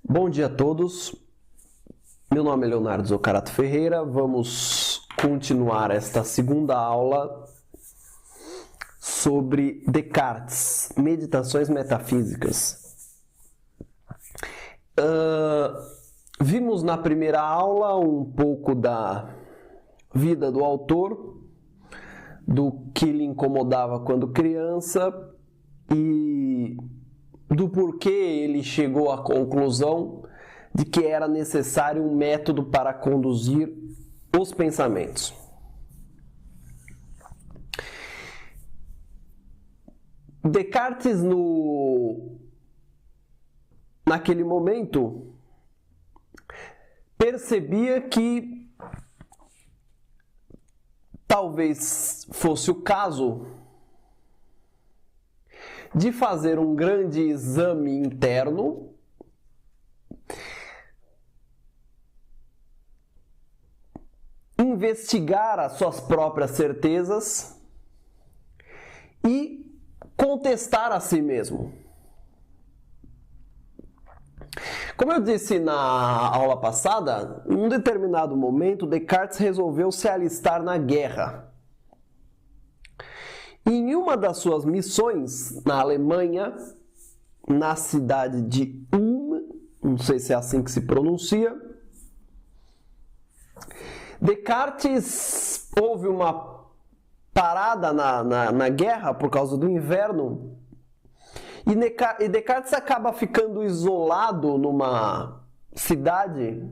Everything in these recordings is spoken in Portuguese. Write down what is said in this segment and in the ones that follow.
Bom dia a todos, meu nome é Leonardo Zoccarato Ferreira, vamos continuar esta segunda aula sobre Descartes, Meditações Metafísicas. Vimos na primeira aula um pouco da vida do autor, do que lhe incomodava quando criança e do porquê ele chegou à conclusão de que era necessário um método para conduzir os pensamentos. Descartes, naquele momento, percebia que talvez fosse o caso de fazer um grande exame interno investigar as suas próprias certezas e contestar a si mesmo. Como eu disse na aula passada, em um determinado momento, Descartes resolveu se alistar na guerra. Em uma das suas missões na Alemanha, na cidade de Ulm, não sei se é assim que se pronuncia, Descartes houve uma parada na guerra por causa do inverno e Descartes acaba ficando isolado numa cidade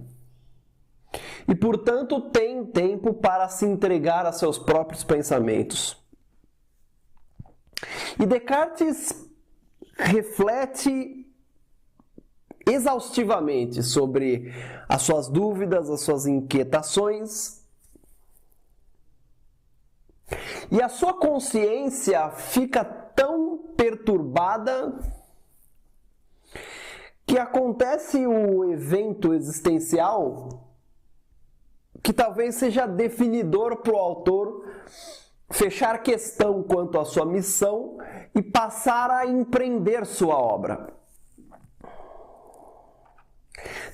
e, portanto, tem tempo para se entregar a seus próprios pensamentos. E Descartes reflete exaustivamente sobre as suas dúvidas, as suas inquietações, e a sua consciência fica tão perturbada que acontece o evento existencial que talvez seja definidor para o autor fechar questão quanto à sua missão e passar a empreender sua obra.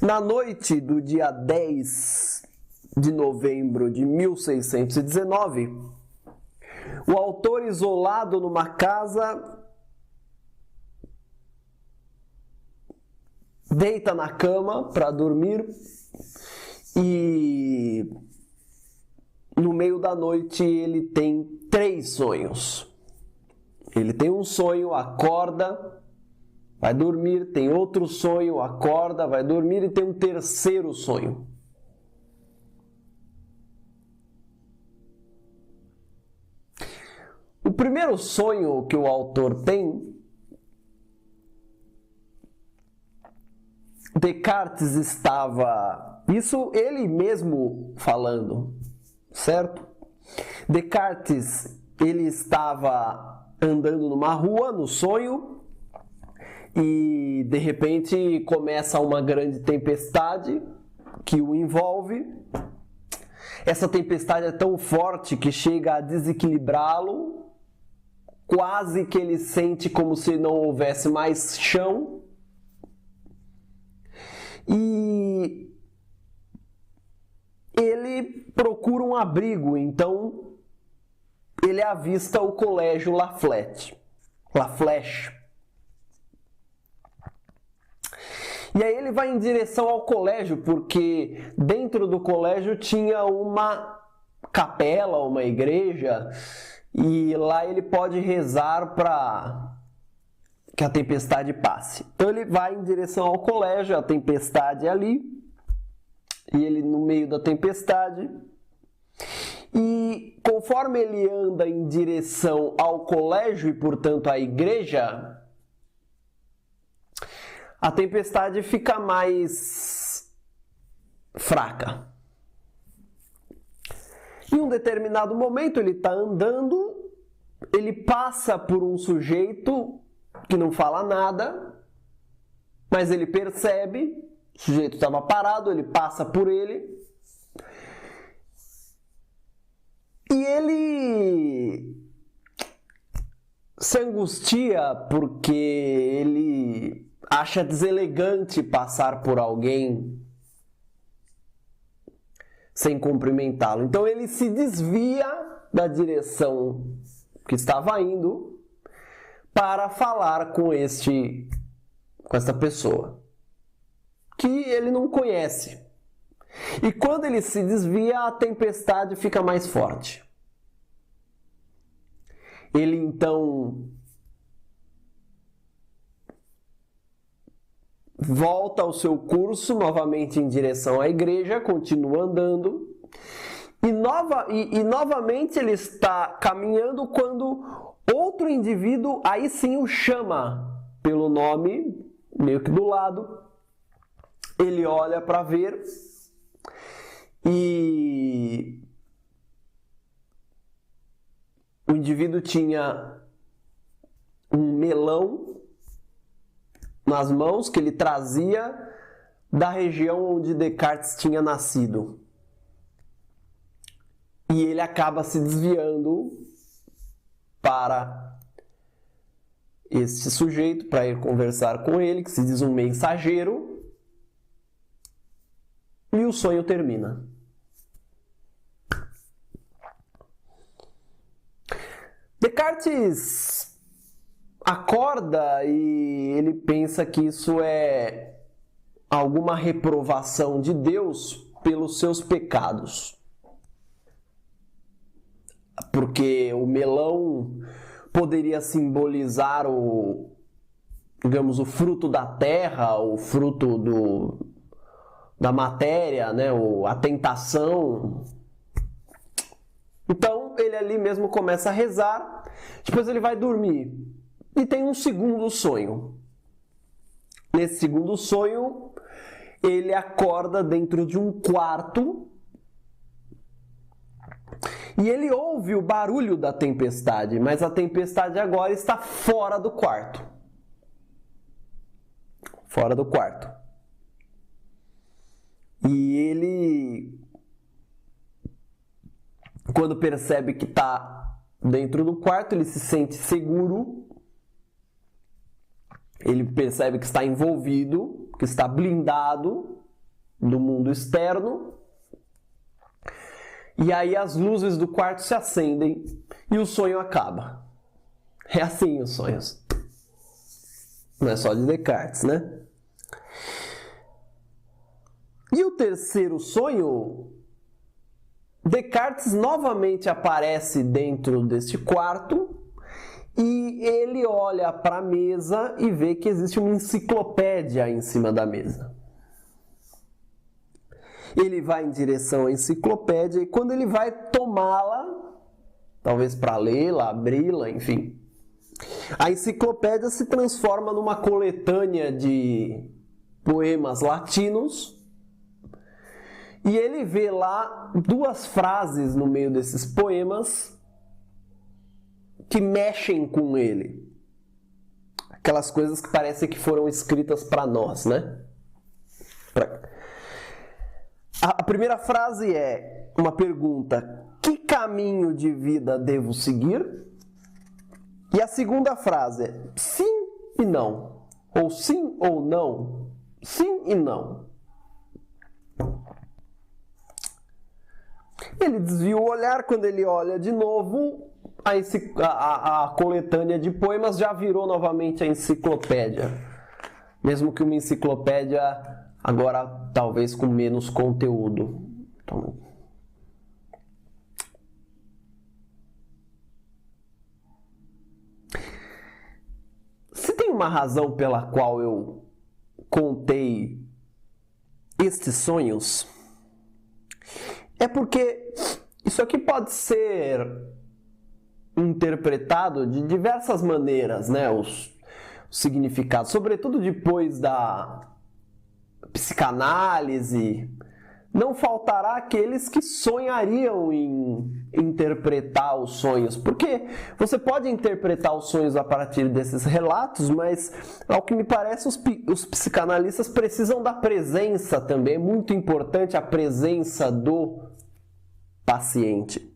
Na noite do dia 10 de novembro de 1619, o autor, isolado numa casa, deita na cama para dormir e no meio da noite ele tem 3 sonhos. Ele tem um sonho, acorda, vai dormir, tem outro sonho, acorda, vai dormir e tem um terceiro sonho. O primeiro sonho que o autor tem, Descartes estava, isso ele mesmo falando, certo? Descartes, ele estava andando numa rua, no sonho, e de repente começa uma grande tempestade que o envolve. Essa tempestade é tão forte que chega a desequilibrá-lo, quase que ele sente como se não houvesse mais chão. E ele procura um abrigo, então ele avista o colégio La Flèche. E aí ele vai em direção ao colégio, porque dentro do colégio tinha uma capela, uma igreja, e lá ele pode rezar para que a tempestade passe. Então ele vai em direção ao colégio, a tempestade é ali, e ele no meio da tempestade, e conforme ele anda em direção ao colégio e, portanto, à igreja, a tempestade fica mais fraca. Em um determinado momento ele está andando, ele passa por um sujeito que não fala nada, mas ele percebe, o sujeito estava parado, ele passa por ele, e ele se angustia porque ele acha deselegante passar por alguém sem cumprimentá-lo. Então ele se desvia da direção que estava indo para falar com esta pessoa que ele não conhece. E quando ele se desvia, a tempestade fica mais forte. Ele então volta ao seu curso novamente em direção à igreja, continua andando e novamente ele está caminhando quando outro indivíduo aí sim o chama pelo nome, meio que do lado. Ele olha para ver e o indivíduo tinha um melão nas mãos que ele trazia da região onde Descartes tinha nascido. E ele acaba se desviando para este sujeito, para ir conversar com ele, que se diz um mensageiro, e o sonho termina. Descartes acorda e ele pensa que isso é alguma reprovação de Deus pelos seus pecados. Porque o melão poderia simbolizar o fruto da terra, o fruto da matéria, né? A tentação. Então ele ali mesmo começa a rezar, depois ele vai dormir e tem um segundo sonho. Nesse segundo sonho, ele acorda dentro de um quarto e ele ouve o barulho da tempestade, mas a tempestade agora está fora do quarto. Fora do quarto. E ele, quando percebe que está dentro do quarto, ele se sente seguro. Ele percebe que está envolvido, que está blindado do mundo externo. E aí as luzes do quarto se acendem e o sonho acaba. É assim os sonhos. Não é só de Descartes, né? E o terceiro sonho, Descartes novamente aparece dentro deste quarto e ele olha para a mesa e vê que existe uma enciclopédia em cima da mesa. Ele vai em direção à enciclopédia e quando ele vai tomá-la, talvez para lê-la, abri-la, enfim, a enciclopédia se transforma numa coletânea de poemas latinos e ele vê lá duas frases no meio desses poemas que mexem com ele. Aquelas coisas que parecem que foram escritas para nós, né? A primeira frase é uma pergunta: que caminho de vida devo seguir? E a segunda frase é sim e não. Ou sim ou não. Sim e não. Ele desvia o olhar, quando ele olha de novo, a coletânea de poemas já virou novamente a enciclopédia. Mesmo que uma enciclopédia agora talvez com menos conteúdo. Então, se tem uma razão pela qual eu contei estes sonhos, é porque isso aqui pode ser interpretado de diversas maneiras, né? Os significados, sobretudo depois da psicanálise, não faltará aqueles que sonhariam em interpretar os sonhos, porque você pode interpretar os sonhos a partir desses relatos, mas ao que me parece os psicanalistas precisam da presença também, é muito importante a presença do paciente.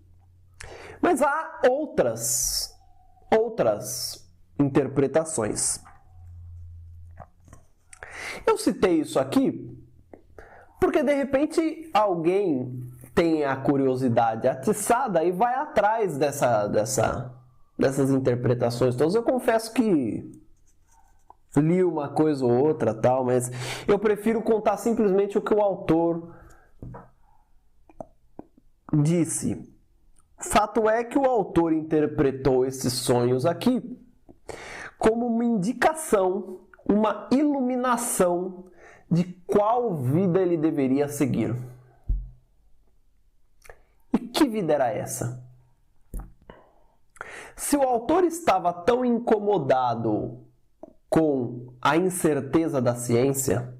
Mas há outras interpretações. Eu citei isso aqui porque de repente alguém tem a curiosidade atiçada e vai atrás dessas interpretações todas. Eu confesso que li uma coisa ou outra, tal, mas eu prefiro contar simplesmente o que o autor disse. Fato é que o autor interpretou esses sonhos aqui como uma indicação, uma iluminação de qual vida ele deveria seguir. E que vida era essa? Se o autor estava tão incomodado com a incerteza da ciência,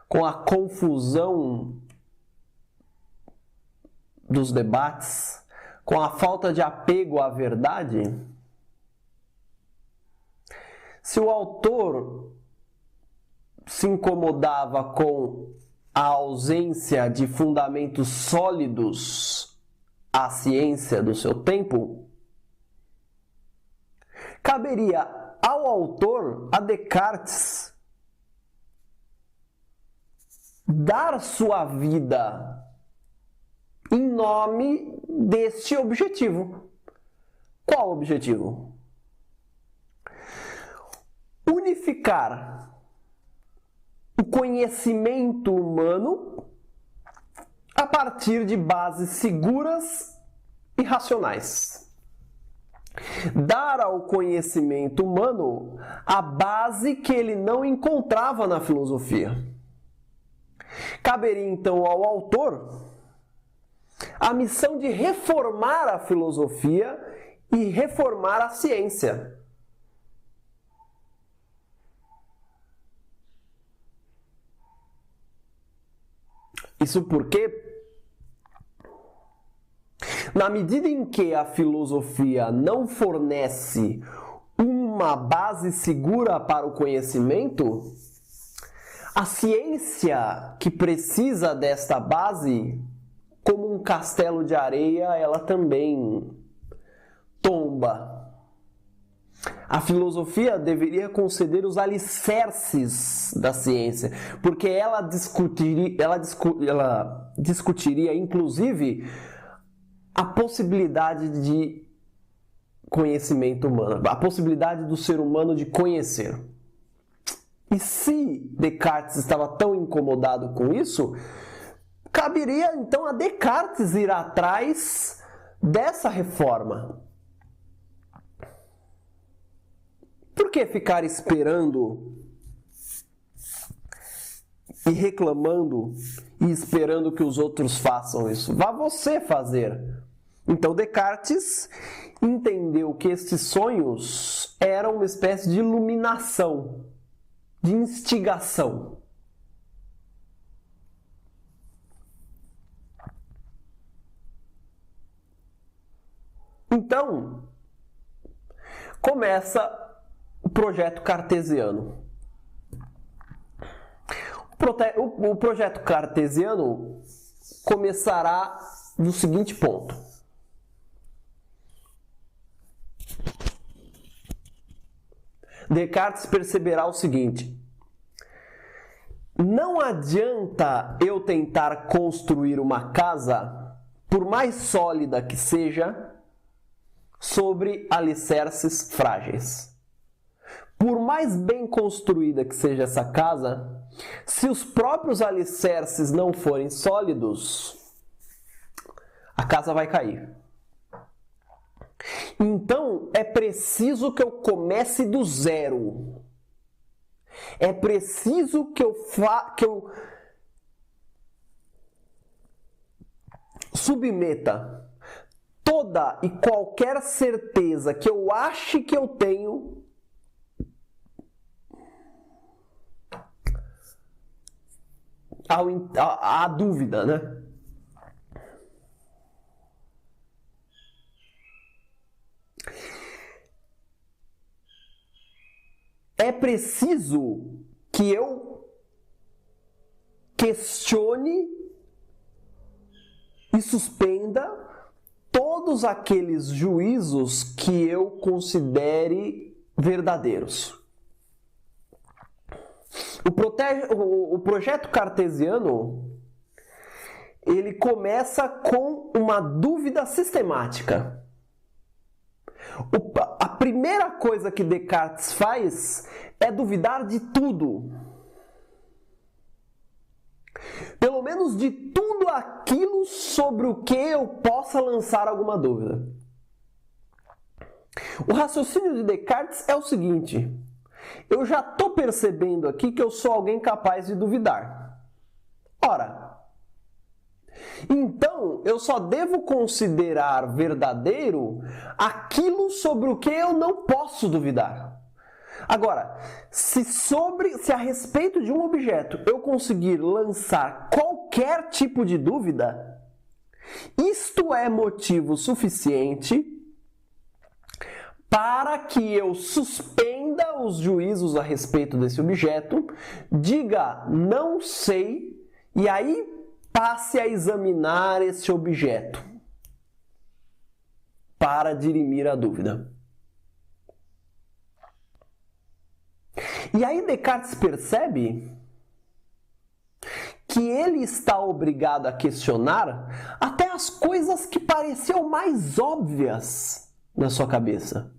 com a confusão dos debates, com a falta de apego à verdade, se o autor se incomodava com a ausência de fundamentos sólidos à ciência do seu tempo, caberia ao autor, a Descartes, dar sua vida em nome deste objetivo. Qual objetivo? Unificar o conhecimento humano a partir de bases seguras e racionais. Dar ao conhecimento humano a base que ele não encontrava na filosofia. Caberia então ao autor a missão de reformar a filosofia e reformar a ciência. Isso porque, na medida em que a filosofia não fornece uma base segura para o conhecimento, a ciência que precisa desta base, como um castelo de areia, ela também tomba. A filosofia deveria conceder os alicerces da ciência, porque ela discutiria inclusive a possibilidade de conhecimento humano, a possibilidade do ser humano de conhecer. E se Descartes estava tão incomodado com isso, caberia então a Descartes ir atrás dessa reforma. Por que ficar esperando e reclamando e esperando que os outros façam isso? Vá você fazer. Então Descartes entendeu que esses sonhos eram uma espécie de iluminação, de instigação. Então, começa o projeto cartesiano. O projeto cartesiano começará do seguinte ponto. Descartes perceberá o seguinte: não adianta eu tentar construir uma casa, por mais sólida que seja, sobre alicerces frágeis. Por mais bem construída que seja essa casa, se os próprios alicerces não forem sólidos, a casa vai cair. Então, é preciso que eu comece do zero. É preciso que eu submeta toda e qualquer certeza que eu ache que eu tenho à dúvida, né? É preciso que eu questione e suspenda todos aqueles juízos que eu considere verdadeiros. O projeto cartesiano, ele começa com uma dúvida sistemática. A primeira coisa que Descartes faz é duvidar de tudo. Pelo menos de tudo aquilo sobre o que eu possa lançar alguma dúvida. O raciocínio de Descartes é o seguinte: eu já estou percebendo aqui que eu sou alguém capaz de duvidar. Ora, então eu só devo considerar verdadeiro aquilo sobre o que eu não posso duvidar. Agora, se a respeito de um objeto eu conseguir lançar qualquer tipo de dúvida, isto é motivo suficiente para que eu suspenda os juízos a respeito desse objeto, diga não sei, e aí passe a examinar esse objeto para dirimir a dúvida. E aí Descartes percebe que ele está obrigado a questionar até as coisas que pareciam mais óbvias na sua cabeça.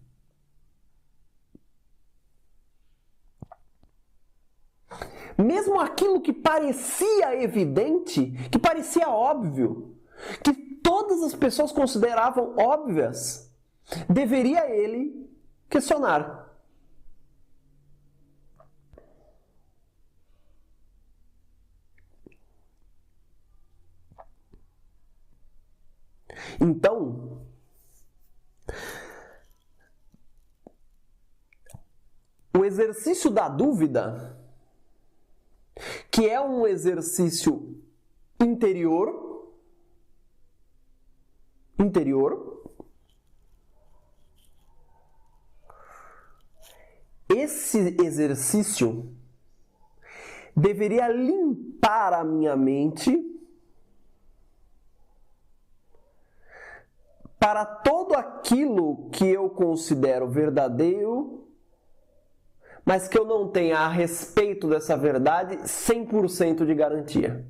Mesmo aquilo que parecia evidente, que parecia óbvio, que todas as pessoas consideravam óbvias, deveria ele questionar. Então, o exercício da dúvida, que é um exercício interior, esse exercício deveria limpar a minha mente para todo aquilo que eu considero verdadeiro, mas que eu não tenha a respeito dessa verdade 100% de garantia.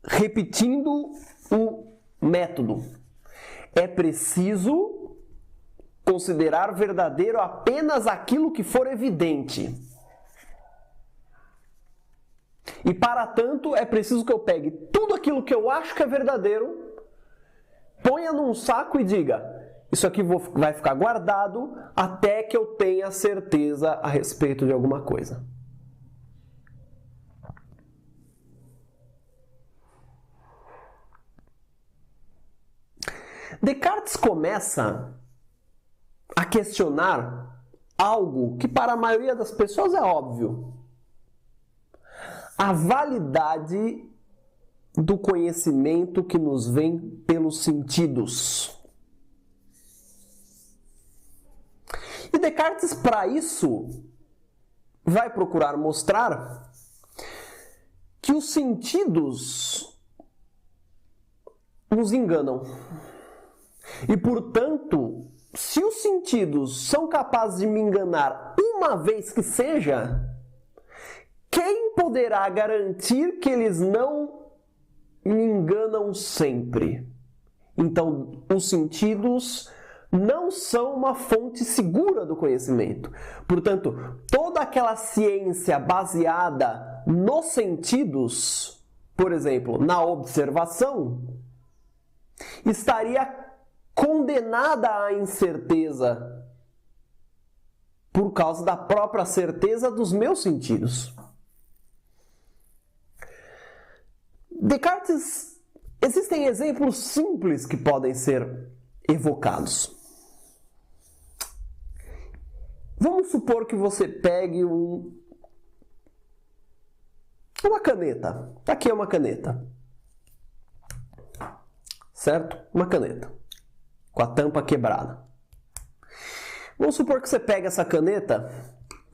Repetindo o método, é preciso considerar verdadeiro apenas aquilo que for evidente. E para tanto, é preciso que eu pegue tudo aquilo que eu acho que é verdadeiro, ponha num saco e diga: isso aqui vai ficar guardado até que eu tenha certeza a respeito de alguma coisa. Descartes começa a questionar algo que para a maioria das pessoas é óbvio: a validade do conhecimento que nos vem pelos sentidos. E Descartes, para isso, vai procurar mostrar que os sentidos nos enganam. E, portanto, se os sentidos são capazes de me enganar uma vez que seja, quem poderá garantir que eles não me enganam sempre? Então, os sentidos não são uma fonte segura do conhecimento. Portanto, toda aquela ciência baseada nos sentidos, por exemplo, na observação, estaria condenada à incerteza por causa da própria certeza dos meus sentidos. Descartes, existem exemplos simples que podem ser evocados. Vamos supor que você pegue uma caneta. Aqui é uma caneta. Certo? Uma caneta. Com a tampa quebrada. Vamos supor que você pega essa caneta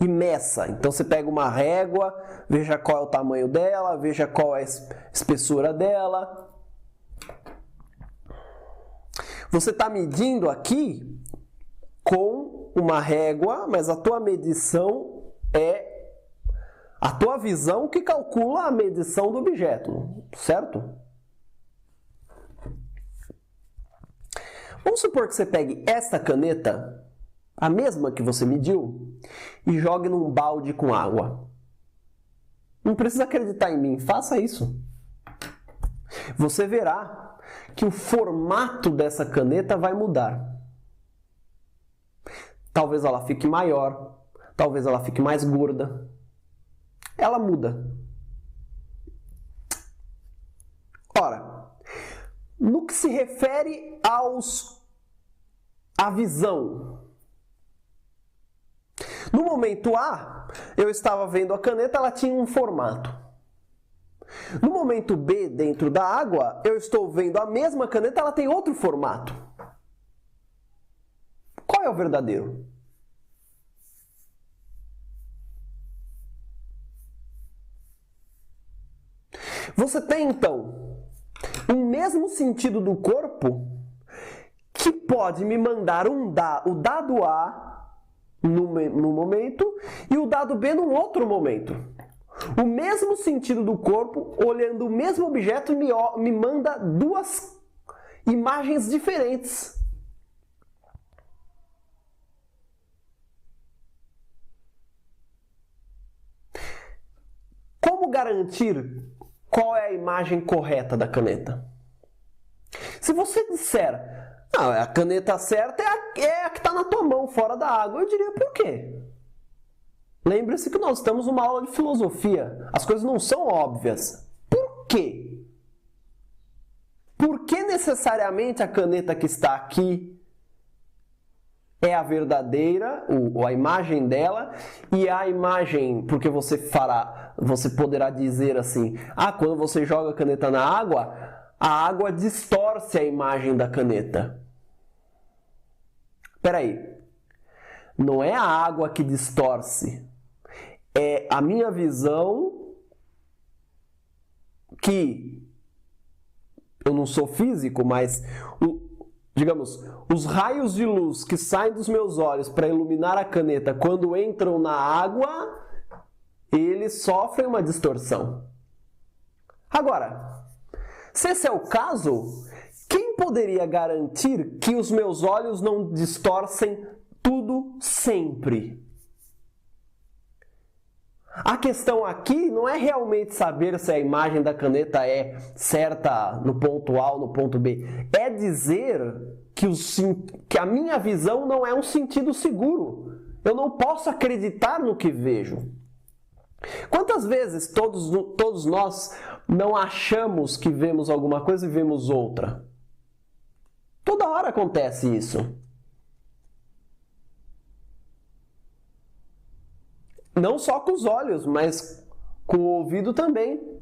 e meça. Então você pega uma régua, veja qual é o tamanho dela, veja qual é a espessura dela. Você está medindo aqui com uma régua, mas a tua medição é a tua visão que calcula a medição do objeto, certo? Vamos supor que você pegue esta caneta, a mesma que você mediu, e jogue num balde com água. Não precisa acreditar em mim, faça isso. Você verá que o formato dessa caneta vai mudar. Talvez ela fique maior, talvez ela fique mais gorda. Ela muda. Ora, no que se refere à visão, no momento A, eu estava vendo a caneta, ela tinha um formato. No momento B, dentro da água, eu estou vendo a mesma caneta, ela tem outro formato. Qual é o verdadeiro? Você tem, então, um mesmo sentido do corpo que pode me mandar o dado A no momento e o dado B num outro momento. O mesmo sentido do corpo, olhando o mesmo objeto, me manda duas imagens diferentes. Como garantir qual é a imagem correta da caneta? Se você disser, a caneta certa é a que está na tua mão, fora da água, eu diria por quê? Lembre-se que nós estamos numa aula de filosofia. As coisas não são óbvias. Por quê? Por que necessariamente a caneta que está aqui é a verdadeira, a imagem dela, e a imagem, porque você poderá dizer assim, quando você joga a caneta na água, a água distorce a imagem da caneta. Espera aí. Não é a água que distorce. É a minha visão que... Eu não sou físico, mas... digamos, os raios de luz que saem dos meus olhos para iluminar a caneta quando entram na água, eles sofrem uma distorção. Agora, se esse é o caso, quem poderia garantir que os meus olhos não distorcem tudo sempre? A questão aqui não é realmente saber se a imagem da caneta é certa no ponto A ou no ponto B. É dizer que a minha visão não é um sentido seguro. Eu não posso acreditar no que vejo. Quantas vezes todos nós não achamos que vemos alguma coisa e vemos outra? Toda hora acontece isso. Não só com os olhos, mas com o ouvido também.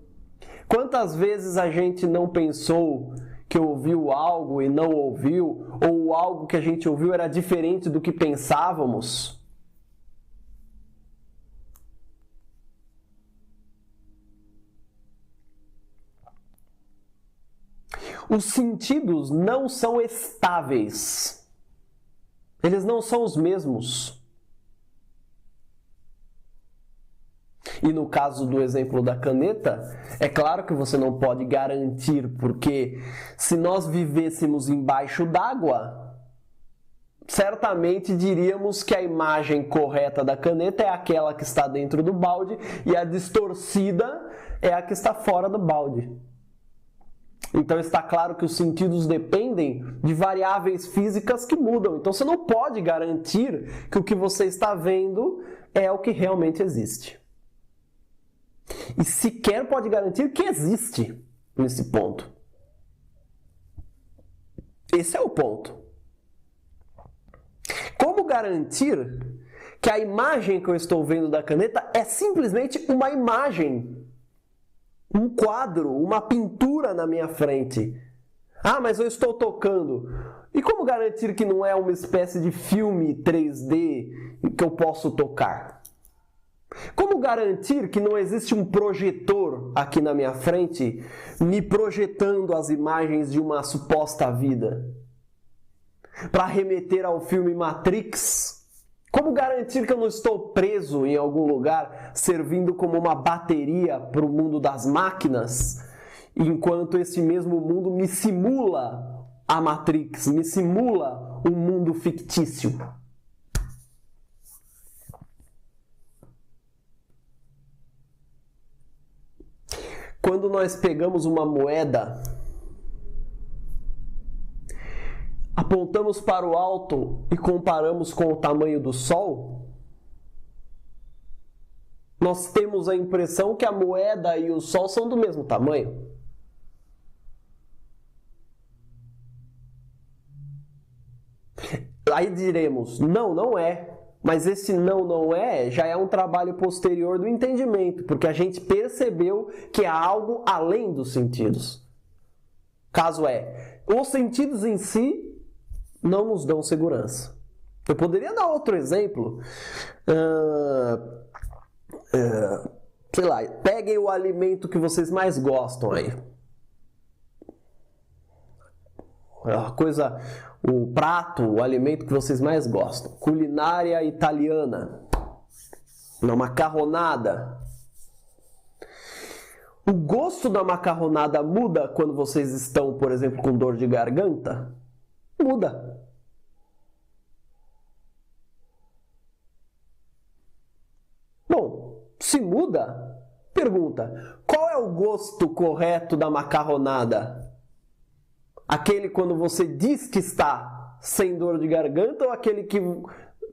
Quantas vezes a gente não pensou que ouviu algo e não ouviu, ou algo que a gente ouviu era diferente do que pensávamos? Os sentidos não são estáveis. Eles não são os mesmos. E no caso do exemplo da caneta, é claro que você não pode garantir, porque se nós vivêssemos embaixo d'água, certamente diríamos que a imagem correta da caneta é aquela que está dentro do balde e a distorcida é a que está fora do balde. Então está claro que os sentidos dependem de variáveis físicas que mudam. Então você não pode garantir que o que você está vendo é o que realmente existe. E sequer pode garantir que existe nesse ponto. Esse é o ponto. Como garantir que a imagem que eu estou vendo da caneta é simplesmente uma imagem, um quadro, uma pintura na minha frente? Mas eu estou tocando. E como garantir que não é uma espécie de filme 3D que eu posso tocar? Como garantir que não existe um projetor aqui na minha frente me projetando as imagens de uma suposta vida? Para remeter ao filme Matrix, Como garantir que eu não estou preso em algum lugar, servindo como uma bateria para o mundo das máquinas, enquanto esse mesmo mundo me simula a Matrix, me simula um mundo fictício? Quando nós pegamos uma moeda, apontamos para o alto e comparamos com o tamanho do Sol, nós temos a impressão que a moeda e o Sol são do mesmo tamanho. Aí diremos, não, não é. Mas esse não é já é um trabalho posterior do entendimento, porque a gente percebeu que há algo além dos sentidos. Caso é, os sentidos em si não nos dão segurança. Eu poderia dar outro exemplo. Sei lá, peguem o alimento que vocês mais gostam aí. O prato, o alimento que vocês mais gostam. Culinária italiana. Uma macarronada. O gosto da macarronada muda quando vocês estão, por exemplo, com dor de garganta? Muda. Bom, se muda, pergunta, qual é o gosto correto da macarronada? Aquele quando você diz que está sem dor de garganta ou aquele que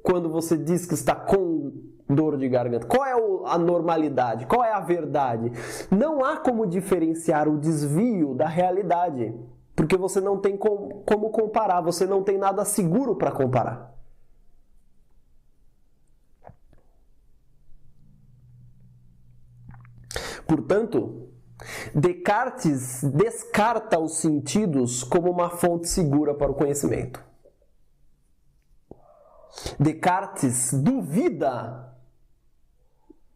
quando você diz que está com dor de garganta? Qual é a normalidade? Qual é a verdade? Não há como diferenciar o desvio da realidade, porque você não tem como comparar, você não tem nada seguro para comparar. Portanto, Descartes descarta os sentidos como uma fonte segura para o conhecimento. Descartes duvida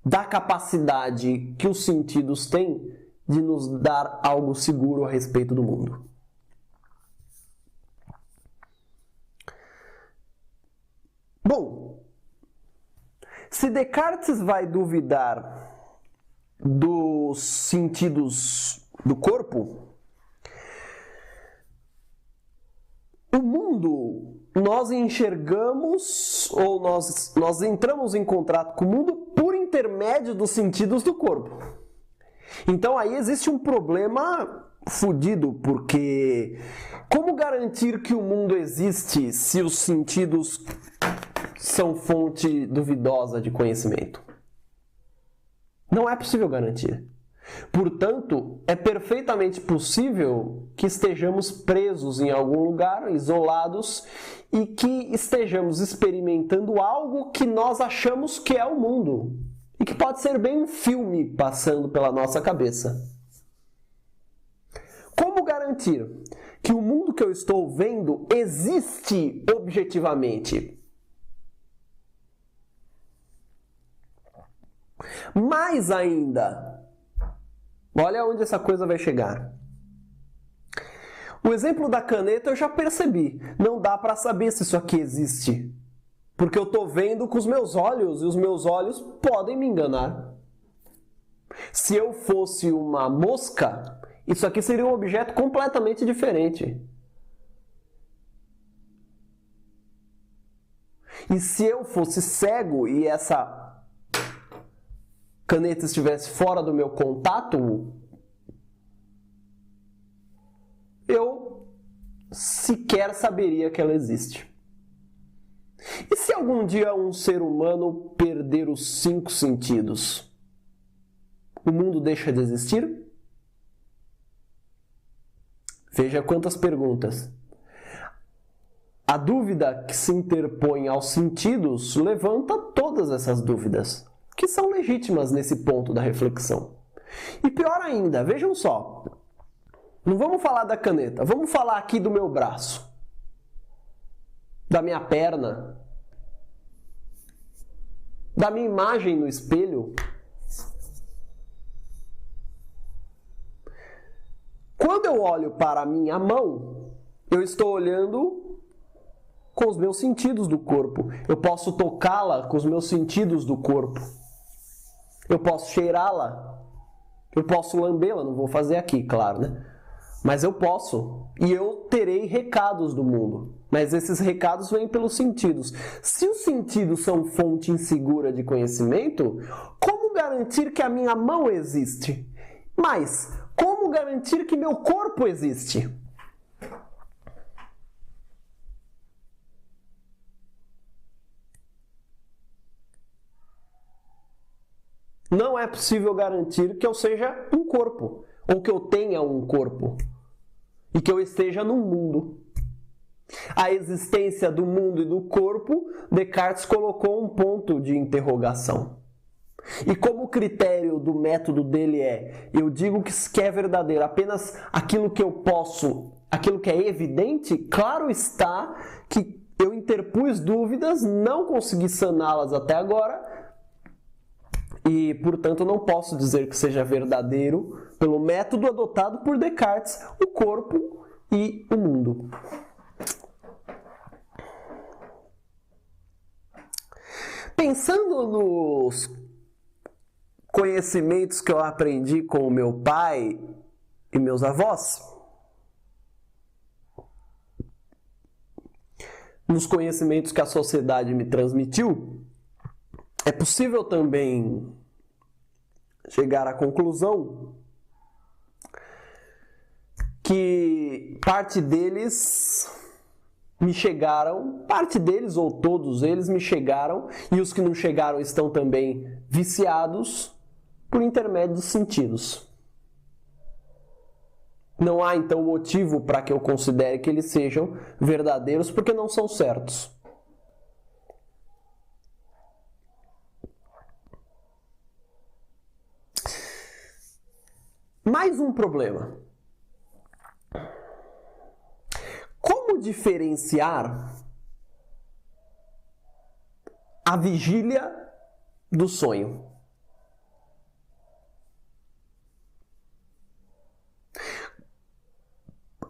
da capacidade que os sentidos têm de nos dar algo seguro a respeito do mundo. Bom, se Descartes vai duvidar dos sentidos do corpo, o mundo nós enxergamos ou nós entramos em contato com o mundo por intermédio dos sentidos do corpo. Então aí existe um problema fodido, porque como garantir que o mundo existe se os sentidos são fonte duvidosa de conhecimento? Não é possível garantir. Portanto, é perfeitamente possível que estejamos presos em algum lugar, isolados, e que estejamos experimentando algo que nós achamos que é o mundo. E que pode ser bem um filme passando pela nossa cabeça. Como garantir que o mundo que eu estou vendo existe objetivamente? Mais ainda, olha onde essa coisa vai chegar. O exemplo da caneta eu já percebi. Não dá para saber se isso aqui existe. Porque eu estou vendo com os meus olhos e os meus olhos podem me enganar. Se eu fosse uma mosca, isso aqui seria um objeto completamente diferente. E se eu fosse cego e essa caneta estivesse fora do meu contato, eu sequer saberia que ela existe. E se algum dia um ser humano perder os 5 sentidos, o mundo deixa de existir? Veja quantas perguntas. A dúvida que se interpõe aos sentidos levanta todas essas dúvidas, que são legítimas nesse ponto da reflexão. E pior ainda, vejam só, não vamos falar da caneta, vamos falar aqui do meu braço, da minha perna, da minha imagem no espelho. Quando eu olho para a minha mão, eu estou olhando com os meus sentidos do corpo. Eu posso tocá-la com os meus sentidos do corpo. Eu posso cheirá-la. Eu posso lambê-la, não vou fazer aqui, claro, né? Mas eu posso. E eu terei recados do mundo. Mas esses recados vêm pelos sentidos. Se os sentidos são fonte insegura de conhecimento, como garantir que a minha mão existe? Mas, como garantir que meu corpo existe? Não é possível garantir que eu seja um corpo, ou que eu tenha um corpo, e que eu esteja num mundo. A existência do mundo e do corpo, Descartes colocou um ponto de interrogação. E como o critério do método dele eu digo que é verdadeiro apenas aquilo que eu posso, aquilo que é evidente, claro está que eu interpus dúvidas, não consegui saná-las até agora, e, portanto, não posso dizer que seja verdadeiro pelo método adotado por Descartes, o corpo e o mundo. Pensando nos conhecimentos que eu aprendi com o meu pai e meus avós, nos conhecimentos que a sociedade me transmitiu, é possível também chegar à conclusão que parte deles me chegaram, parte deles ou todos eles me chegaram, e os que não chegaram estão também viciados por intermédio dos sentidos. Não há então motivo para que eu considere que eles sejam verdadeiros, porque não são certos. Mais um problema. Como diferenciar a vigília do sonho?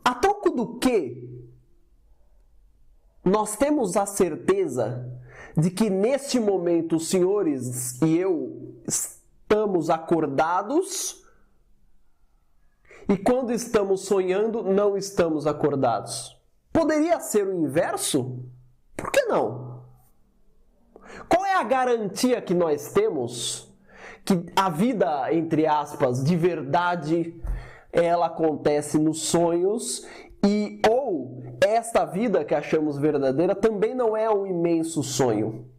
A troco do que nós temos a certeza de que neste momento os senhores e eu estamos acordados, e quando estamos sonhando, não estamos acordados? Poderia ser o inverso? Por que não? Qual é a garantia que nós temos que a vida, entre aspas, de verdade, ela acontece nos sonhos e ou esta vida que achamos verdadeira também não é um imenso sonho?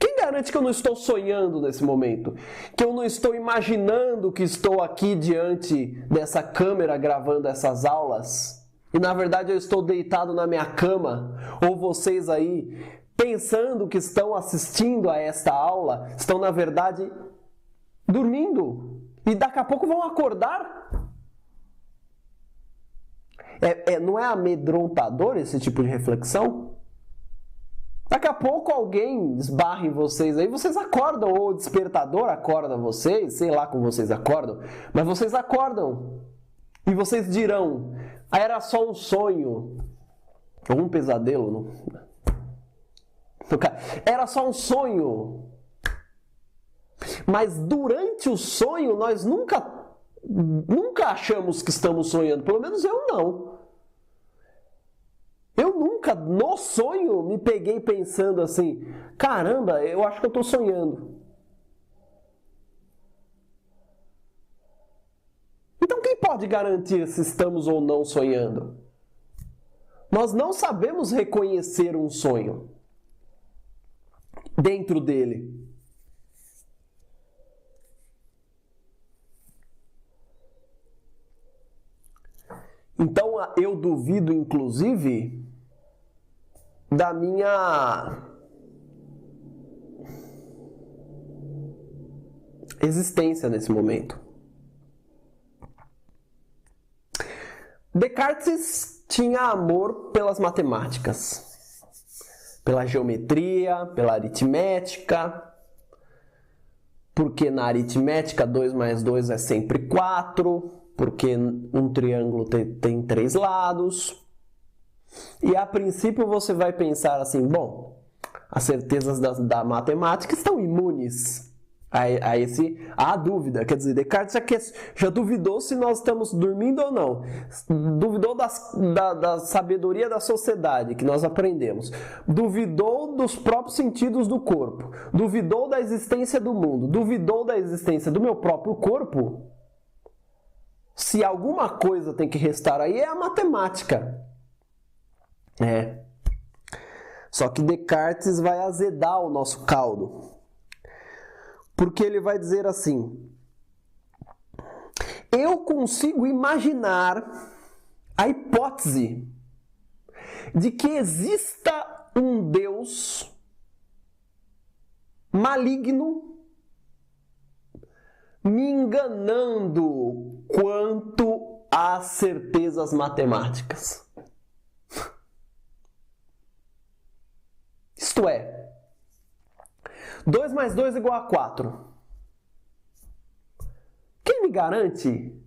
Quem garante que eu não estou sonhando nesse momento? Que eu não estou imaginando que estou aqui diante dessa câmera gravando essas aulas? E na verdade eu estou deitado na minha cama? Ou vocês aí, pensando que estão assistindo a esta aula, estão na verdade dormindo? E daqui a pouco vão acordar? Não é amedrontador esse tipo de reflexão? Daqui a pouco alguém esbarra em vocês aí, vocês acordam, ou o despertador acorda vocês, sei lá como vocês acordam, mas vocês acordam. E vocês dirão, era só um sonho, ou um pesadelo. Era só um sonho. Mas durante o sonho, nós nunca achamos que estamos sonhando, pelo menos eu não. Eu nunca, no sonho, me peguei pensando assim, caramba, eu acho que eu estou sonhando. Então quem pode garantir se estamos ou não sonhando? Nós não sabemos reconhecer um sonho dentro dele. Então eu duvido, inclusive, da minha existência nesse momento. Descartes tinha amor pelas matemáticas, pela geometria, pela aritmética, porque na aritmética 2 mais 2 é sempre 4, porque um triângulo tem 3 lados. E a princípio você vai pensar assim, bom, as certezas da matemática estão imunes a dúvida. Quer dizer, Descartes já duvidou se nós estamos dormindo ou não. Duvidou da sabedoria da sociedade que nós aprendemos. Duvidou dos próprios sentidos do corpo. Duvidou da existência do mundo. Duvidou da existência do meu próprio corpo. Se alguma coisa tem que restar aí é a matemática. Só que Descartes vai azedar o nosso caldo. Porque ele vai dizer assim: eu consigo imaginar a hipótese de que exista um Deus maligno me enganando quanto às certezas matemáticas. Isto é, 2 mais 2 igual a 4. Quem me garante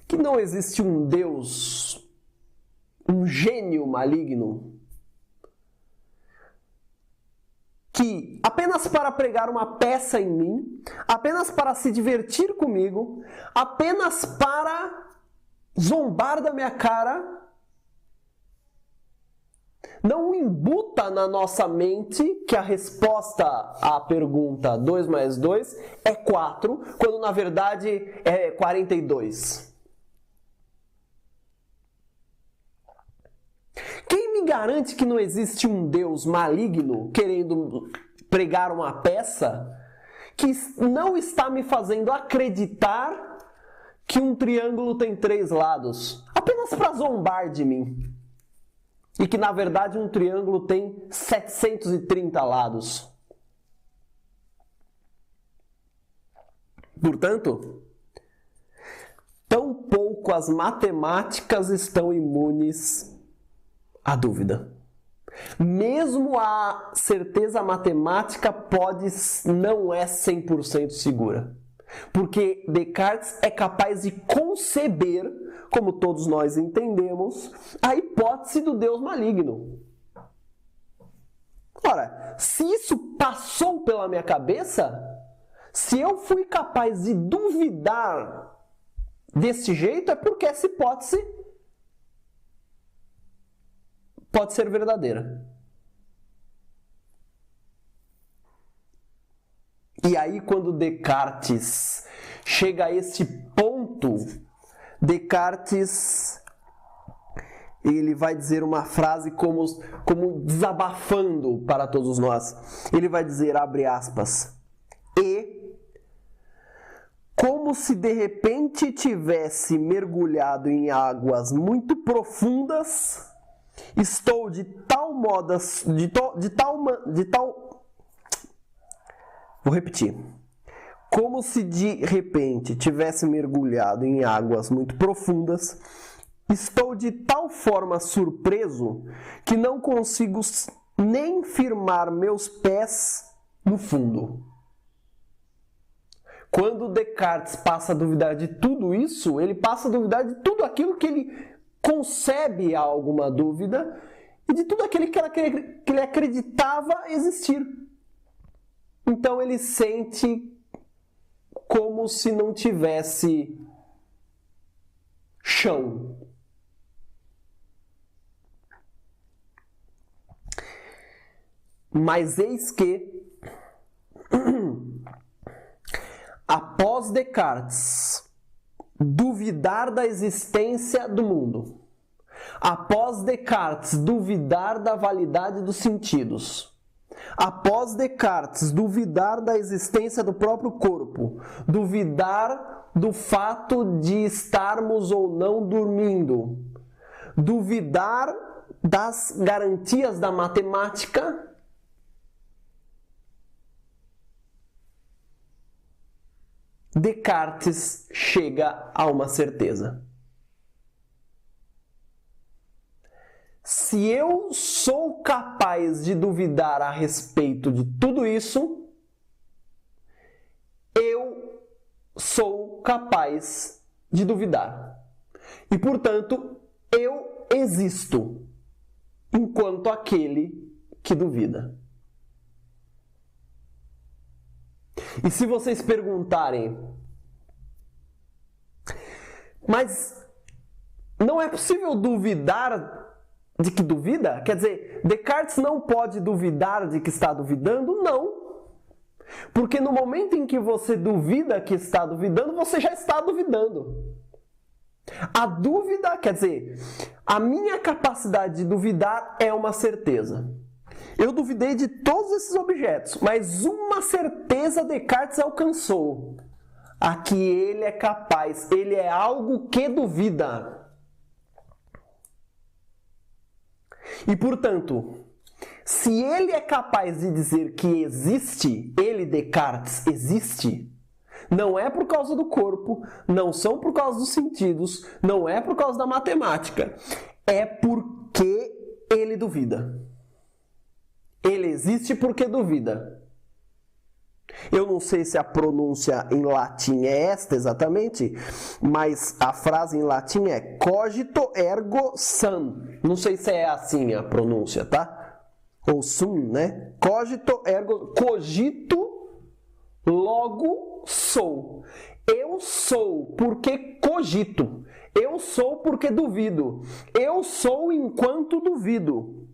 que não existe um Deus, um gênio maligno, que apenas para pregar uma peça em mim, apenas para se divertir comigo, apenas para zombar da minha cara, não imbuta na nossa mente que a resposta à pergunta 2 mais 2 é 4, quando na verdade é 42. Quem me garante que não existe um Deus maligno querendo pregar uma peça que não está me fazendo acreditar que um triângulo tem 3 lados, apenas para zombar de mim? E que, na verdade, um triângulo tem 730 lados. Portanto, tampouco as matemáticas estão imunes à dúvida. Mesmo a certeza matemática não é 100% segura. Porque Descartes é capaz de conceber, como todos nós entendemos, a hipótese do Deus maligno. Ora, se isso passou pela minha cabeça, se eu fui capaz de duvidar desse jeito, é porque essa hipótese pode ser verdadeira. E aí, quando Descartes chega a esse ponto, Descartes ele vai dizer uma frase como desabafando para todos nós. Ele vai dizer, abre aspas, e como se de repente tivesse mergulhado em águas muito profundas, estou de tal modo, vou repetir. Como se de repente tivesse mergulhado em águas muito profundas, estou de tal forma surpreso que não consigo nem firmar meus pés no fundo. Quando Descartes passa a duvidar de tudo isso, ele passa a duvidar de tudo aquilo que ele concebe a alguma dúvida e de tudo aquilo que ele acreditava existir. Então ele sente como se não tivesse chão. Mas eis que, após Descartes duvidar da existência do mundo, após Descartes duvidar da validade dos sentidos, após Descartes duvidar da existência do próprio corpo, duvidar do fato de estarmos ou não dormindo, duvidar das garantias da matemática, Descartes chega a uma certeza. Se eu sou capaz de duvidar a respeito de tudo isso, eu sou capaz de duvidar E, portanto, eu existo enquanto aquele que duvida. E se vocês perguntarem, mas não é possível duvidar de que duvida? Quer dizer, Descartes não pode duvidar de que está duvidando? Não. Porque no momento em que você duvida que está duvidando, você já está duvidando. A dúvida, quer dizer, a minha capacidade de duvidar é uma certeza. Eu duvidei de todos esses objetos, mas uma certeza Descartes alcançou. A que ele é capaz, ele é algo que duvida. E, portanto, se ele é capaz de dizer que existe, ele, Descartes, existe, não é por causa do corpo, não são por causa dos sentidos, não é por causa da matemática, é porque ele duvida. Ele existe porque duvida. Eu não sei se a pronúncia em latim é esta exatamente, mas a frase em latim é cogito ergo sum. Não sei se é assim a pronúncia, tá? Ou sum, né? Cogito ergo... Cogito, logo sou. Eu sou porque cogito. Eu sou porque duvido. Eu sou enquanto duvido.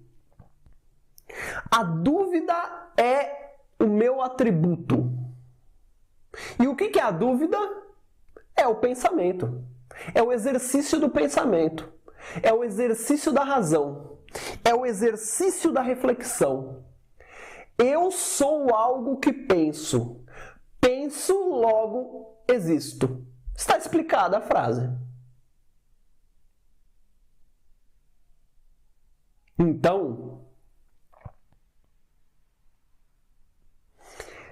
A dúvida é o meu atributo. E o que é a dúvida? É o pensamento. É o exercício do pensamento. É o exercício da razão. É o exercício da reflexão. Eu sou algo que penso. Penso, logo existo. Está explicada a frase. Então,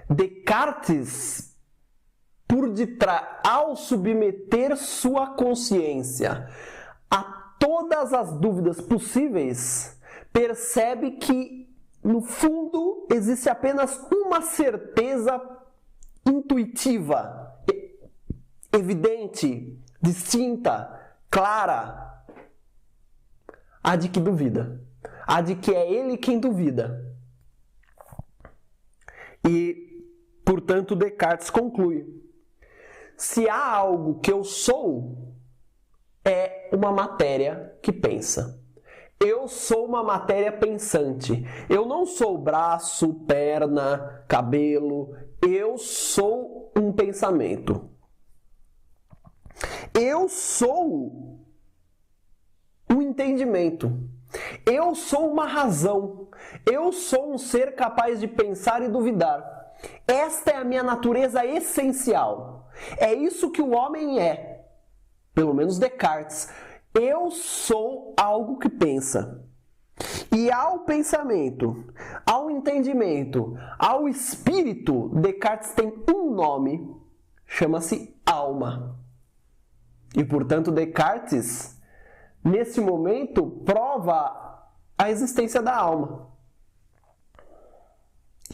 Descartes, por detrás, ao submeter sua consciência a todas as dúvidas possíveis, percebe que, no fundo, existe apenas uma certeza intuitiva, evidente, distinta, clara, a de que duvida, a de que é ele quem duvida. E, portanto, Descartes conclui: se há algo que eu sou, é uma matéria que pensa. Eu sou uma matéria pensante. Eu não sou braço, perna, cabelo. Eu sou um pensamento. Eu sou um entendimento. Eu sou uma razão. Eu sou um ser capaz de pensar e duvidar. Esta é a minha natureza essencial. É isso que o homem é. Pelo menos Descartes. Eu sou algo que pensa. E ao pensamento, ao entendimento, ao espírito, Descartes tem um nome, chama-se alma. E, portanto, Descartes, nesse momento, prova a existência da alma.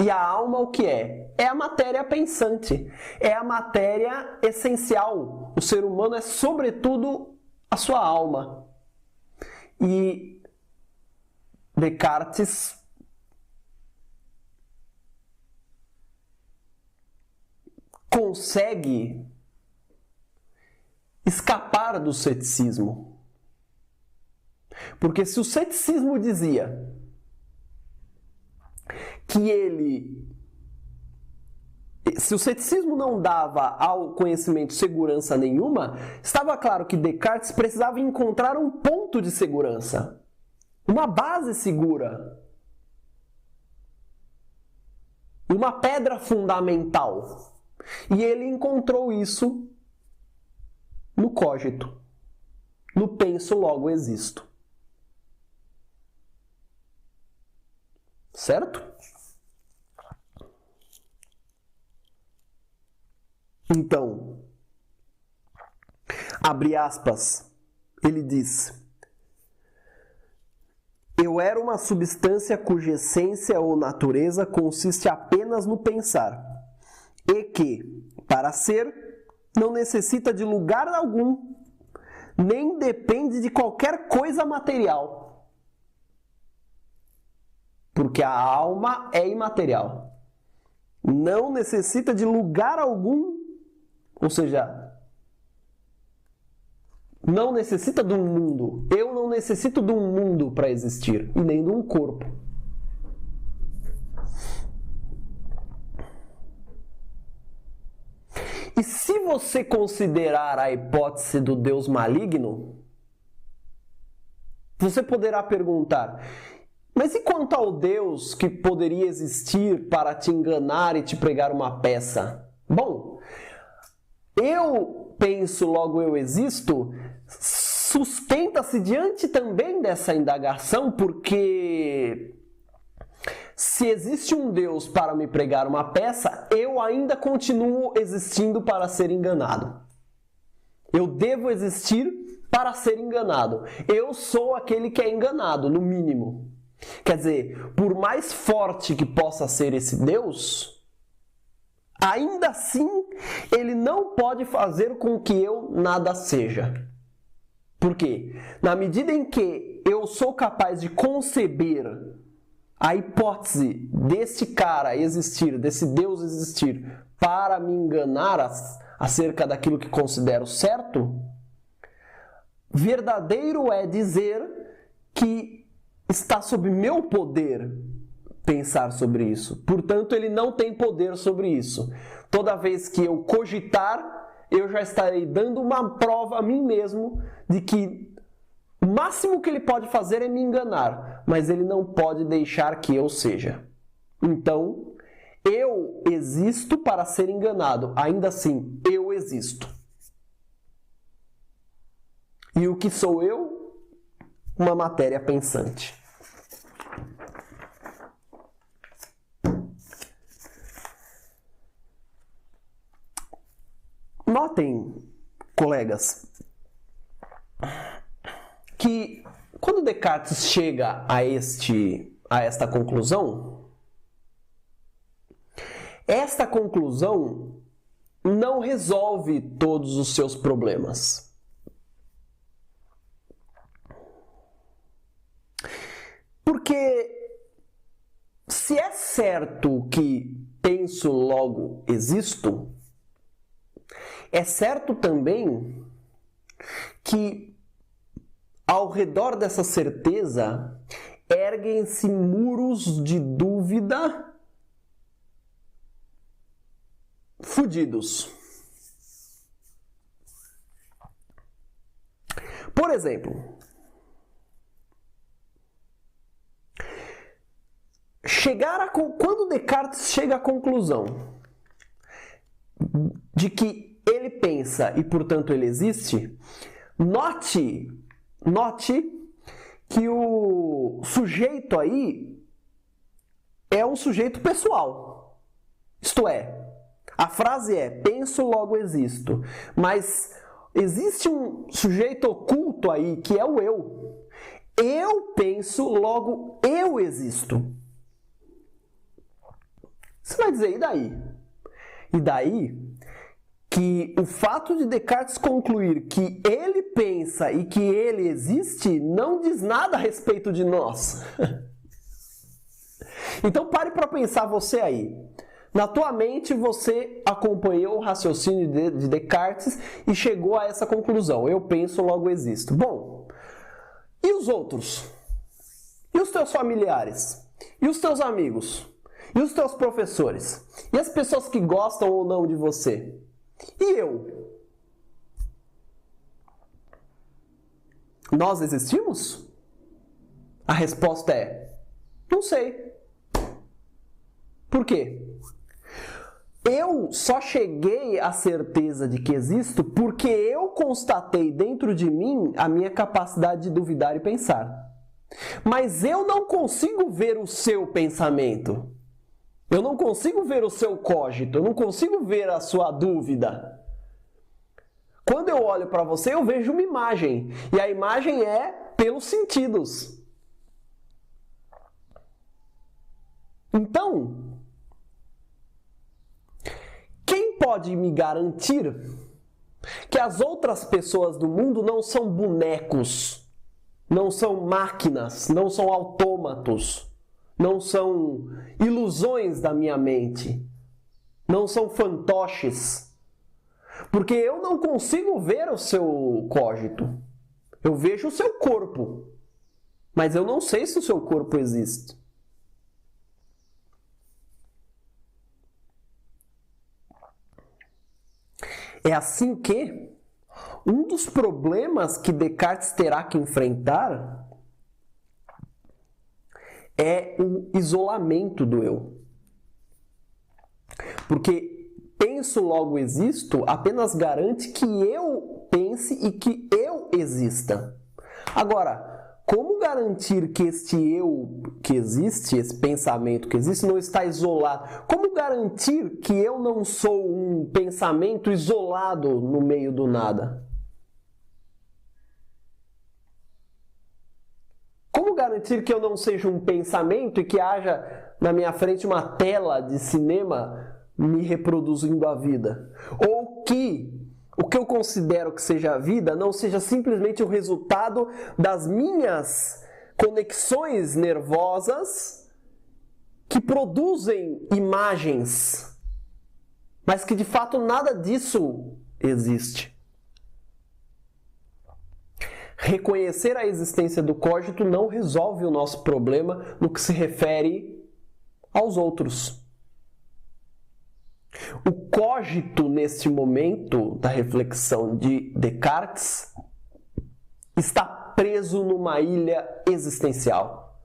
E a alma o que é? É a matéria pensante, é a matéria essencial. O ser humano é, sobretudo, a sua alma. E Descartes consegue escapar do ceticismo. Porque se o ceticismo dizia que se o ceticismo não dava ao conhecimento segurança nenhuma, estava claro que Descartes precisava encontrar um ponto de segurança, uma base segura, uma pedra fundamental. E ele encontrou isso no cogito, no penso logo existo. Certo? Então, abre aspas, ele diz: eu era uma substância cuja essência ou natureza consiste apenas no pensar, e que, para ser, não necessita de lugar algum, nem depende de qualquer coisa material. Porque a alma é imaterial. Não necessita de lugar algum, ou seja, não necessita de um mundo. Eu não necessito de um mundo para existir, e nem de um corpo. E se você considerar a hipótese do Deus maligno, você poderá perguntar: mas e quanto ao Deus que poderia existir para te enganar e te pregar uma peça? Bom, eu penso, logo eu existo, sustenta-se diante também dessa indagação, porque se existe um Deus para me pregar uma peça, eu ainda continuo existindo para ser enganado. Eu devo existir para ser enganado. Eu sou aquele que é enganado, no mínimo. Quer dizer, por mais forte que possa ser esse Deus, ainda assim, ele não pode fazer com que eu nada seja. Por quê? Na medida em que eu sou capaz de conceber a hipótese desse cara existir, desse Deus existir, para me enganar acerca daquilo que considero certo, verdadeiro é dizer que está sob meu poder pensar sobre isso. Portanto, ele não tem poder sobre isso. Toda vez que eu cogitar, eu já estarei dando uma prova a mim mesmo de que o máximo que ele pode fazer é me enganar, mas ele não pode deixar que eu seja. Então, eu existo para ser enganado. Ainda assim, eu existo. E o que sou eu? Uma matéria pensante. Notem, colegas, que quando Descartes chega a esta conclusão, esta conclusão não resolve todos os seus problemas. Porque se é certo que penso, logo existo, é certo também que ao redor dessa certeza erguem-se muros de dúvida fudidos. Por exemplo, quando Descartes chega à conclusão de que ele pensa e, portanto, ele existe, note que o sujeito aí é um sujeito pessoal. Isto é, a frase é: penso, logo existo. Mas existe um sujeito oculto aí que é o eu. Eu penso, logo eu existo. Você vai dizer, e daí? E daí que o fato de Descartes concluir que ele pensa e que ele existe não diz nada a respeito de nós. Então pare para pensar você aí. Na tua mente você acompanhou o raciocínio de Descartes e chegou a essa conclusão: eu penso, logo existo. Bom, e os outros? E os teus familiares? E os teus amigos? E os teus professores? E as pessoas que gostam ou não de você? E eu? Nós existimos? A resposta é: não sei. Por quê? Eu só cheguei à certeza de que existo porque eu constatei dentro de mim a minha capacidade de duvidar e pensar. Mas eu não consigo ver o seu pensamento. Eu não consigo ver o seu cogito, eu não consigo ver a sua dúvida. Quando eu olho para você, eu vejo uma imagem, e a imagem é pelos sentidos. Então, quem pode me garantir que as outras pessoas do mundo não são bonecos, não são máquinas, não são autômatos, não são ilusões da minha mente, não são fantoches. Porque eu não consigo ver o seu cógito. Eu vejo o seu corpo, mas eu não sei se o seu corpo existe. É assim que um dos problemas que Descartes terá que enfrentar é o isolamento do eu. Porque penso, logo existo, apenas garante que eu pense e que eu exista. Agora, como garantir que este eu que existe, esse pensamento que existe, não está isolado? Como garantir que eu não sou um pensamento isolado no meio do nada? Como garantir que eu não seja um pensamento e que haja na minha frente uma tela de cinema me reproduzindo a vida? Ou que o que eu considero que seja a vida não seja simplesmente o resultado das minhas conexões nervosas que produzem imagens, mas que de fato nada disso existe. Reconhecer a existência do cógito não resolve o nosso problema no que se refere aos outros. O cógito, neste momento da reflexão de Descartes, está preso numa ilha existencial,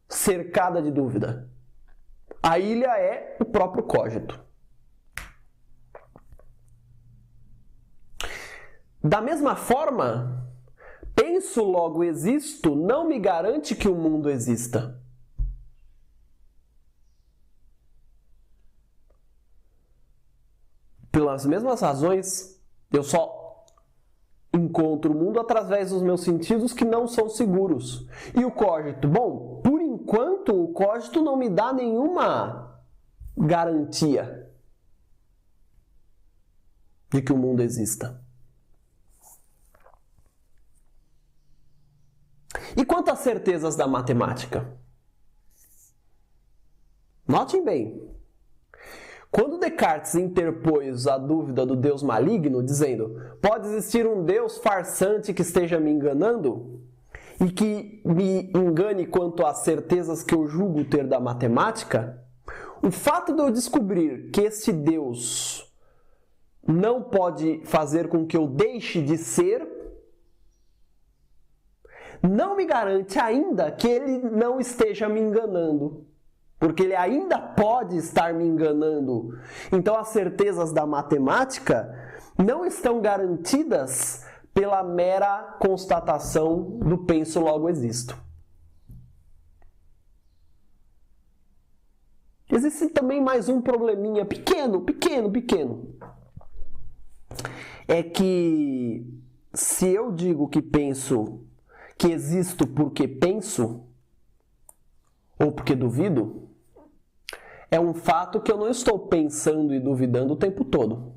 cercada de dúvida. A ilha é o próprio cógito. Da mesma forma, penso, logo existo, não me garante que o mundo exista. Pelas mesmas razões, eu só encontro o mundo através dos meus sentidos que não são seguros. E o cógito? Bom, por enquanto o cógito não me dá nenhuma garantia de que o mundo exista. E quanto às certezas da matemática? Notem bem. Quando Descartes interpôs a dúvida do Deus maligno, dizendo: pode existir um Deus farsante que esteja me enganando e que me engane quanto às certezas que eu julgo ter da matemática, o fato de eu descobrir que este Deus não pode fazer com que eu deixe de ser, não me garante ainda que ele não esteja me enganando. Porque ele ainda pode estar me enganando. Então as certezas da matemática não estão garantidas pela mera constatação do penso logo existo. Existe também mais um probleminha pequeno. É que se eu digo que penso, que existo porque penso, ou porque duvido, é um fato que eu não estou pensando e duvidando o tempo todo.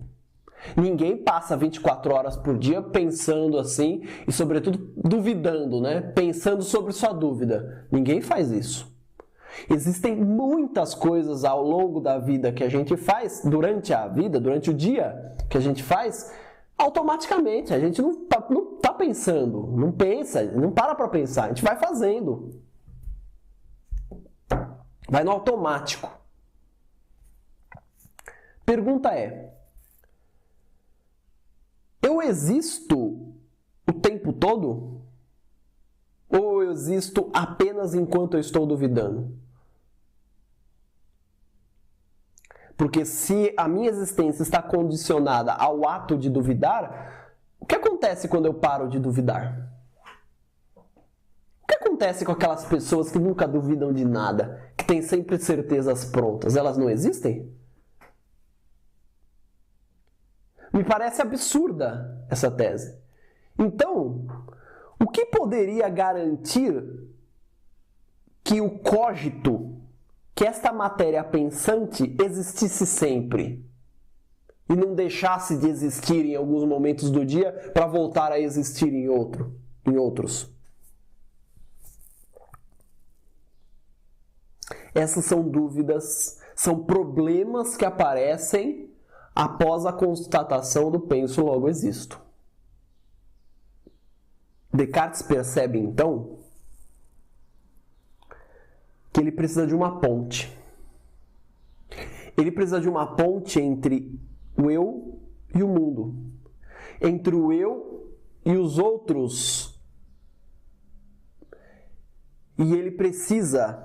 Ninguém passa 24 horas por dia pensando assim e, sobretudo, duvidando, né? Pensando sobre sua dúvida. Ninguém faz isso. Existem muitas coisas ao longo da vida que a gente faz, durante a vida, durante o dia que a gente faz, automaticamente. A gente não tá pensando, não pensa, não para pensar, a gente vai fazendo. Vai no automático. Pergunta é: eu existo o tempo todo? Ou eu existo apenas enquanto eu estou duvidando? Porque se a minha existência está condicionada ao ato de duvidar, o que acontece quando eu paro de duvidar? O que acontece com aquelas pessoas que nunca duvidam de nada, que têm sempre certezas prontas? Elas não existem? Me parece absurda essa tese. Então, o que poderia garantir que o cógito, que esta matéria pensante existisse sempre? e não deixasse de existir em alguns momentos do dia para voltar a existir em outros. Essas são dúvidas, são problemas que aparecem após a constatação do penso, logo existo. Descartes percebe, então, que ele precisa de uma ponte. Ele precisa de uma ponte entre o eu e o mundo. Entre o eu e os outros. E ele precisa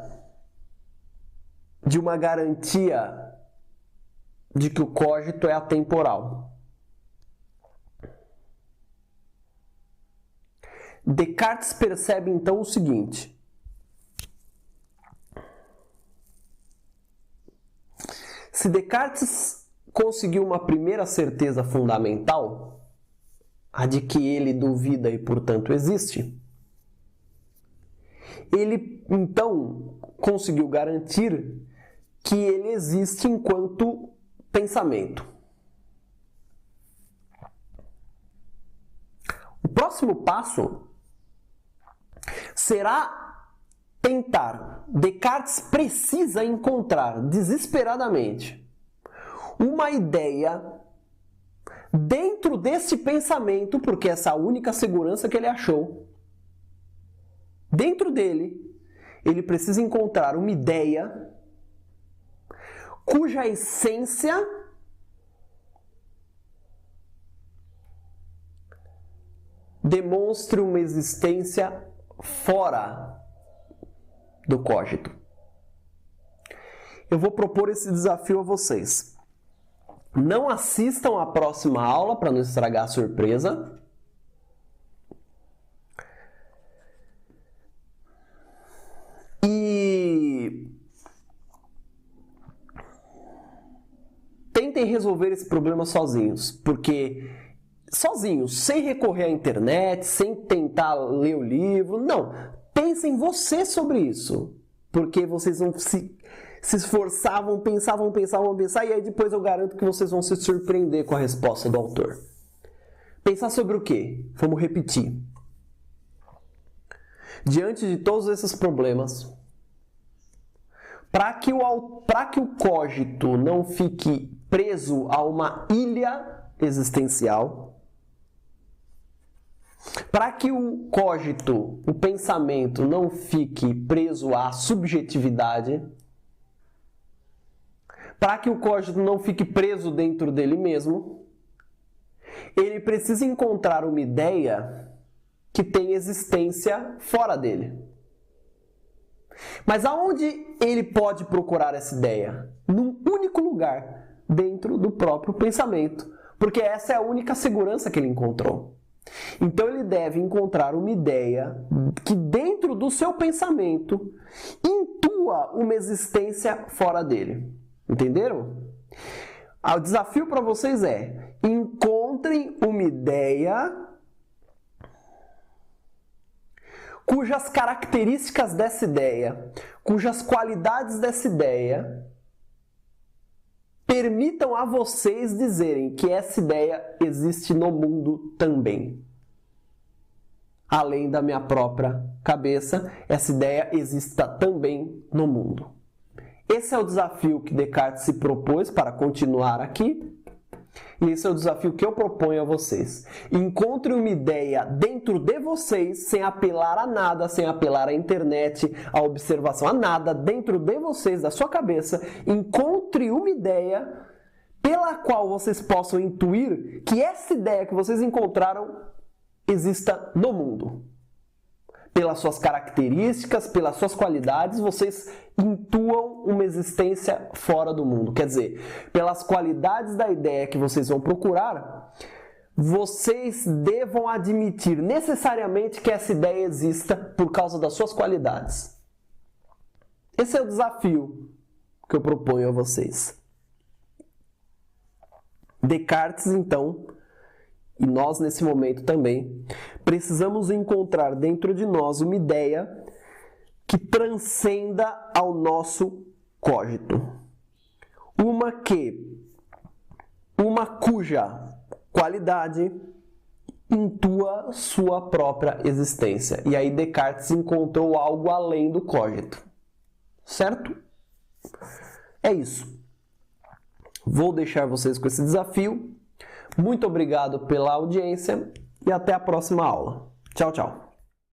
de uma garantia de que o cogito é atemporal. Descartes percebe então o seguinte: se Descartes conseguiu uma primeira certeza fundamental, a de que ele duvida e, portanto, existe, ele então conseguiu garantir que ele existe enquanto pensamento. O próximo passo será tentar. Descartes precisa encontrar desesperadamente uma ideia dentro desse pensamento, porque essa é a única segurança que ele achou. Dentro dele, ele precisa encontrar uma ideia cuja essência demonstre uma existência fora do cogito. Eu vou propor esse desafio a vocês. Não assistam à próxima aula para não estragar a surpresa. E tentem resolver esse problema sozinhos, porque sozinhos, sem recorrer à internet, sem tentar ler o livro, não. Pensem você sobre isso, porque vocês vão se esforçavam, pensavam, e aí depois eu garanto que vocês vão se surpreender com a resposta do autor. Pensar sobre o quê? Vamos repetir. Diante de todos esses problemas, para que o cogito não fique preso a uma ilha existencial, para que o cogito, o pensamento, não fique preso à subjetividade, para que o cogito não fique preso dentro dele mesmo, ele precisa encontrar uma ideia que tem existência fora dele. Mas aonde ele pode procurar essa ideia? Num único lugar, dentro do próprio pensamento, porque essa é a única segurança que ele encontrou. Então ele deve encontrar uma ideia que dentro do seu pensamento intua uma existência fora dele. Entenderam? O desafio para vocês é: encontrem uma ideia cujas características dessa ideia, cujas qualidades dessa ideia permitam a vocês dizerem que essa ideia existe no mundo também. Além da minha própria cabeça, essa ideia exista também no mundo. Esse é o desafio que Descartes se propôs para continuar aqui. E esse é o desafio que eu proponho a vocês. Encontre uma ideia dentro de vocês, sem apelar a nada, sem apelar à internet, à observação, a nada, dentro de vocês, da sua cabeça. Encontre uma ideia pela qual vocês possam intuir que essa ideia que vocês encontraram exista no mundo. Pelas suas características, pelas suas qualidades, vocês intuam uma existência fora do mundo. Quer dizer, pelas qualidades da ideia que vocês vão procurar, vocês devam admitir necessariamente que essa ideia exista por causa das suas qualidades. Esse é o desafio que eu proponho a vocês. Descartes, então, e nós nesse momento também, precisamos encontrar dentro de nós uma ideia que transcenda ao nosso cogito. Uma que uma cuja qualidade intua sua própria existência. E aí Descartes encontrou algo além do cogito. Certo? É isso. Vou deixar vocês com esse desafio. Muito obrigado pela audiência e até a próxima aula. Tchau, tchau.